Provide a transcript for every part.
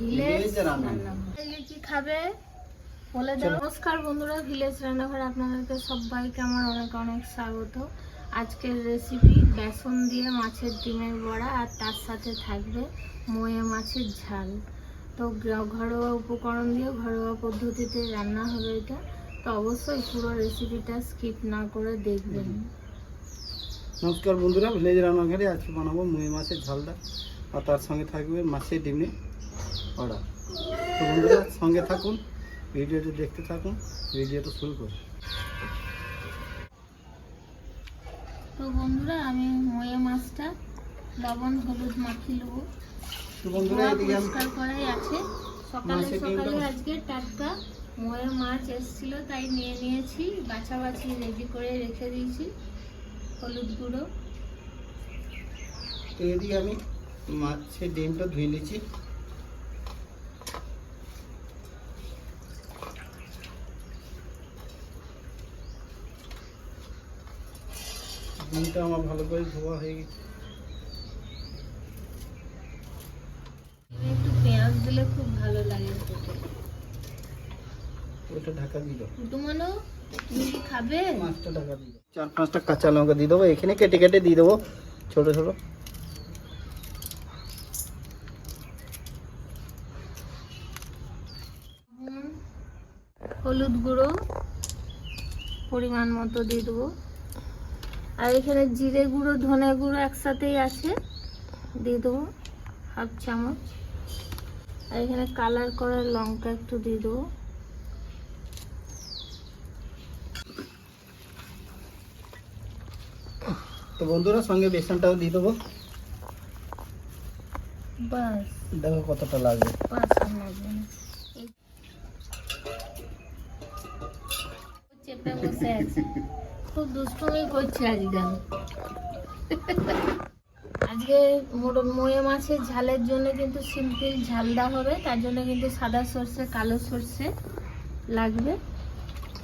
Village রান্নাঘর। কি খাবে বলে দাও। নমস্কার বন্ধুরা, ভিলেজ রান্নাঘরে আপনাদেরকে সবাইকে আমার অনেক অনেক স্বাগত। আজকের রেসিপি বেসন দিয়ে মাছের ডিমের বড়া, আর তার সাথে থাকবে মোয়ে মাছের ঝাল। তো ঘরোয়া উপকরণ দিয়ে ঘরোয়া পদ্ধতিতে রান্না হবে এটা। তো অবশ্যই পুরো রেসিপিটা স্কিপ না করে দেখবেন। নমস্কার বন্ধুরা, ভিলেজ রান্নাঘরে আজকে বানাবো মুই মাছের ঝালটা, আর তার সঙ্গে থাকবে মাছের ডিমে বড়া। তো বন্ধুরা সঙ্গে থাকুন, ভিডিওটি দেখতে থাকুন, ভিডিওটা শুরু করুন। তো বন্ধুরা আমি মোয়ে মাছটা লবণ হলুদ মাখিয়ে নেবো। তো বন্ধুরা এদিকে আমি পরিষ্কার করাই আছে। সকালে সকালে আজকে টাটকা মোয়ে মাছ এসেছিল, তাই নিয়ে নিয়েছি, বাছাবাছি রেডি করে রেখে দিয়েছি। হলুদ গুঁড়ো, তো এদিকে আমি মাছের ডিমটা ধুয়ে নিয়েছি। ডিমটা আমার ভালো করে ধোয়া হয়ে গেছে। একটু পেঁয়াজ দিলে খুব ভালো লাগে। ওটা ঢাকা দিয়ে দাও। কুটুমানো তুমি কি খাবে? মাছটা ঢাকা দিয়ে দাও। 4-5টা কাঁচা লঙ্কা দিয়ে দেবো, এখানে কেটে কেটে দিয়ে দেবো ছোট ছোট। হলুদ গুঁড়ো পরিমাণ মতো দিয়ে দেবো, আর এখানে জিরে গুঁড়ো ধনে গুঁড়ো একসাথেই আছে, দিয়ে দেবো 1/2 চামচ। আর এখানে কালার করা লঙ্কা একটু দিয়ে দেবো। তো বন্ধুরা সঙ্গে বেসনটাও দিয়ে দেবো। বাস দেখো কতটা লাগবে। চেপে বসে আছে, খুব দুষ্টুমি করছে আজকে। আজকে মোয়ে মাছের ঝালের জন্য কিন্তু সিম্পল ঝালটা হবে, তার জন্য কিন্তু সাদা সর্ষে কালো সর্ষে লাগবে।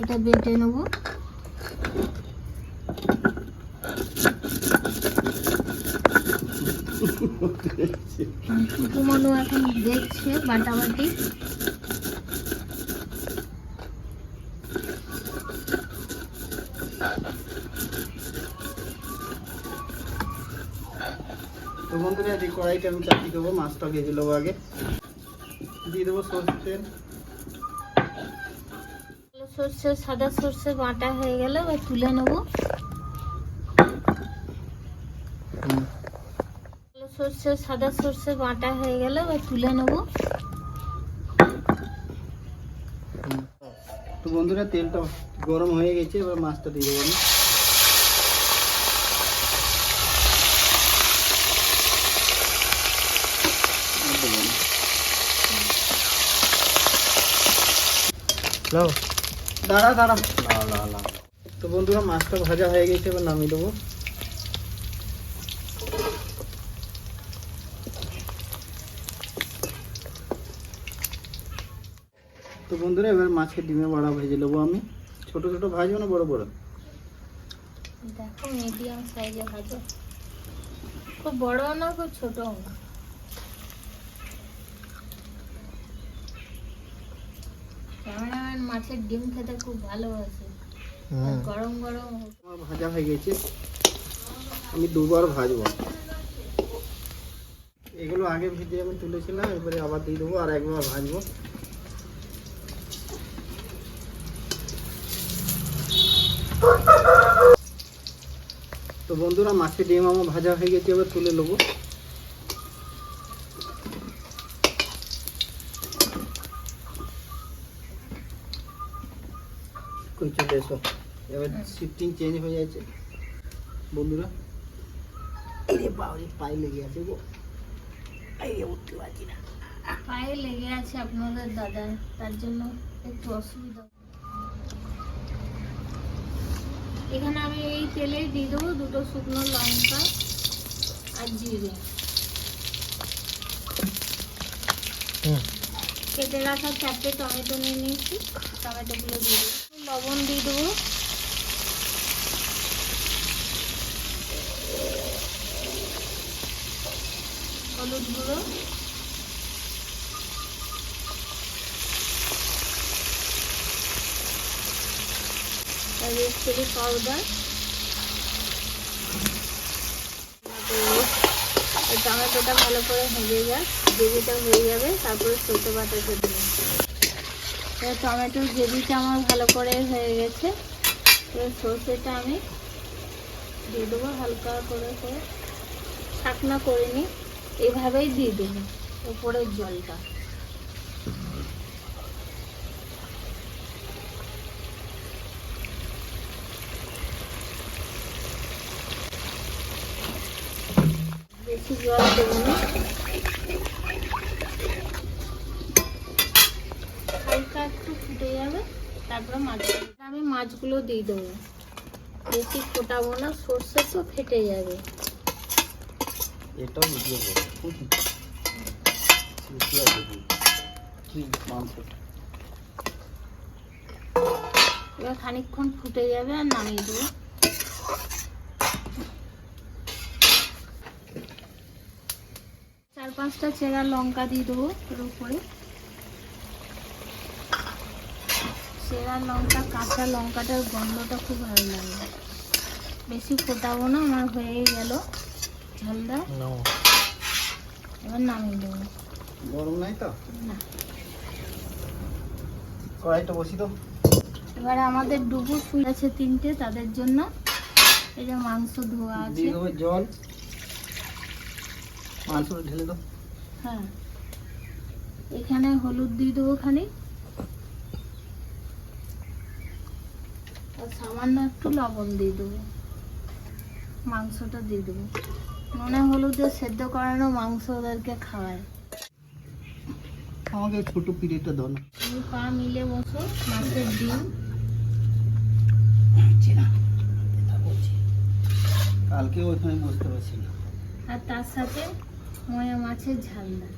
এটা বেটে নেবো। কুটুমানো এখন দেখছে বাটাবাটি। তো বন্ধুরা এই কড়াইটা আমি চাপিয়ে দেবো, মাছটা ভেজে নেবো। আগে দিয়ে দেবো সরষের তেল। সর্ষে সাদা সর্ষে বাটা হয়ে গেলে এবার তুলে নেবো। সর্ষে সাদা সর্ষে বাটা হয়ে গেলে এবার তুলে নেবো। তো বন্ধুরা তেলটা গরম হয়ে গেছে, এবার মাছটা দিয়ে দেবো আমি। দাঁড়া দাঁড়া। তো বন্ধুরা মাছটা ভাজা হয়ে গেছে, এবার নামিয়ে দেবো। তো বন্ধুরা এবার মাছের ডিমে বড়া ভেজে নেবো আমি। ছোট ছোট ভাজবো না বড় বড়? দেখো মিডিয়াম সাইজে ভাজো, খুব বড় না খুব ছোট না। ক্যামেরাম্যান মাছের ডিম খেতে খুব ভালোবাসে, গরম গরম। ভাজা হয়ে গেছে, আমি দুবার ভাজবো। এগুলো আগে ভেজে আমি তুলেছিলাম, এবারে আবার দিয়ে দেবো, আর একবার ভাজবো। তো বন্ধুরা মাছের ডিম আমার ভাজা হয়ে গেছে, এবার তুলে নেবো। কই চলে এসো, এবার শিফটিং চেঞ্জ হয়ে যাচ্ছে বন্ধুরা। পায়ে লেগে আছে গো, উঠতে পারছি না। পায়ে লেগে আছে আপনাদের দাদা, তার জন্য একটু অসুবিধা। এখানে আমি এই তেলেই দিয়ে দেবো 2টো শুকনো লঙ্কা আর জিরে। কেটে রাখা 4টে টমেটো নিয়ে নিয়েছি, টমেটোগুলো দিয়ে দেবো। লবণ দিয়ে দেবো, হলুদ গুঁড়ো, রেড চিলি পাউডার, টমেটোটা ভালো করে ভেজে যাক, গ্রেভিটা হয়ে যাবে, তারপরে সরষে বাটাটা দেবো। টমেটোর গ্রেভিটা আমার ভালো করে হয়ে গেছে, এবার সরষেটা আমি দিয়ে দেবো হালকা করে করে, ঢাকনা করে নিই, এইভাবেই দিয়ে দেবো উপরের জলটা। বেশি জল দেবো না, হালকা একটু ফুটে যাবে, তারপরে আমি মাছগুলো দিয়ে দেবো। বেশি ফোটাবো না, সর্ষে তো ফেটে যাবে। এটাও ভিডিও করবো কি মাংসটা। এবার খানিকক্ষণ ফুটে যাবে আর নামিয়ে দেবো। 4-5টা চেরা লঙ্কা দিয়ে দেবো এর উপরে। চেরা লঙ্কা, কাঁচা লঙ্কাটার গন্ধটা খুব ভালো লাগে। বেশি ফোটাবো না, আমার হয়ে গেল ঝালটা। এবার নামিয়ে দেবো। গরম নাই তো? না। কড়াইটা বসি তো। এবারে আমাদের ডুবু ফুল আছে 3টে, তাদের জন্য এই যে মাংস ধোয়া আছে, দিয়ে দেবো জল, মাংসটা ঢেলে দাও। হ্যাঁ, এখানে হলুদ দিয়ে দেবো খানিক, আর সামান্য একটু লবণ দিয়ে দেবো। মাংসটা দিয়ে দেবো, নুনে হলুদে সেদ্ধ করানো মাংস ওদেরকে খাওয়ায়। আমাকে ছোটো পিড়েটা দাও না। তুমি পা মিলে বসো, মাছের ডিম, কালকে ওইখানে বসতে পারছি না। আর তার সাথে ময়া মাছের ঝালদা।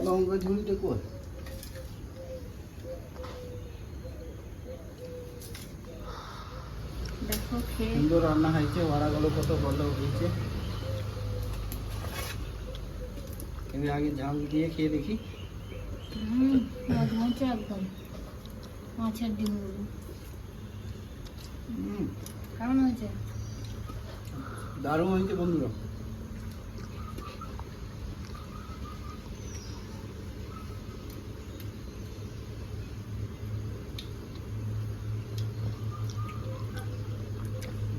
লঙ্কা ঝুড়িটা কর। দেখো খেয়ে সুন্দর রান্না হয়েছে, ওরাগুলো কত ভালো হয়েছে। এবার আগে ঝাল দিয়ে খেয়ে দেখি। মজমচে একদম মাছের ডিমগুলো। কেমন হয়েছে? দারুণ হয়েছে বন্ধুরা।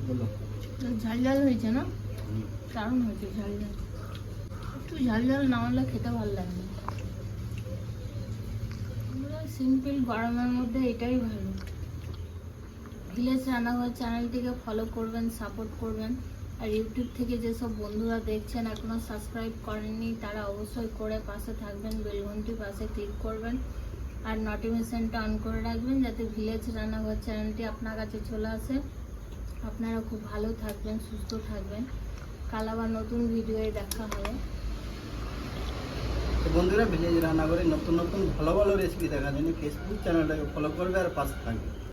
বলো। ঝাল ঝাল হয়েছে না? দারুণ হয়েছে ঝাল ঝাল। একটু ঝাল ঝাল না হলে খেতে ভালো লাগে না। সিম্পল গরমের মধ্যে এটাই ভালো। ভিলেজ রান্নাঘর চ্যানেলটিকে ফলো করবেন, সাপোর্ট করবেন। আর ইউটিউব থেকে যেসব বন্ধুরা দেখছেন এখনও সাবস্ক্রাইব করেননি, তারা অবশ্যই করে পাশে থাকবেন, বেলঘন্টি পাশে ক্লিক করবেন আর নোটিফিকেশনটা অন করে রাখবেন, যাতে ভিলেজ রান্নাঘর চ্যানেলটি আপনার কাছে চলে আসে। আপনারা খুব ভালো থাকবেন, সুস্থ থাকবেন। কাল আবার নতুন ভিডিওয়ে দেখা হবে। তো বন্ধুরা, ভিলেজ রান্নাঘরে নতুন নতুন ভালো ভালো রেসিপি দেখার জন্য ফেসবুক চ্যানেলটাকে ফলো করবে আর পাশে থাকবে।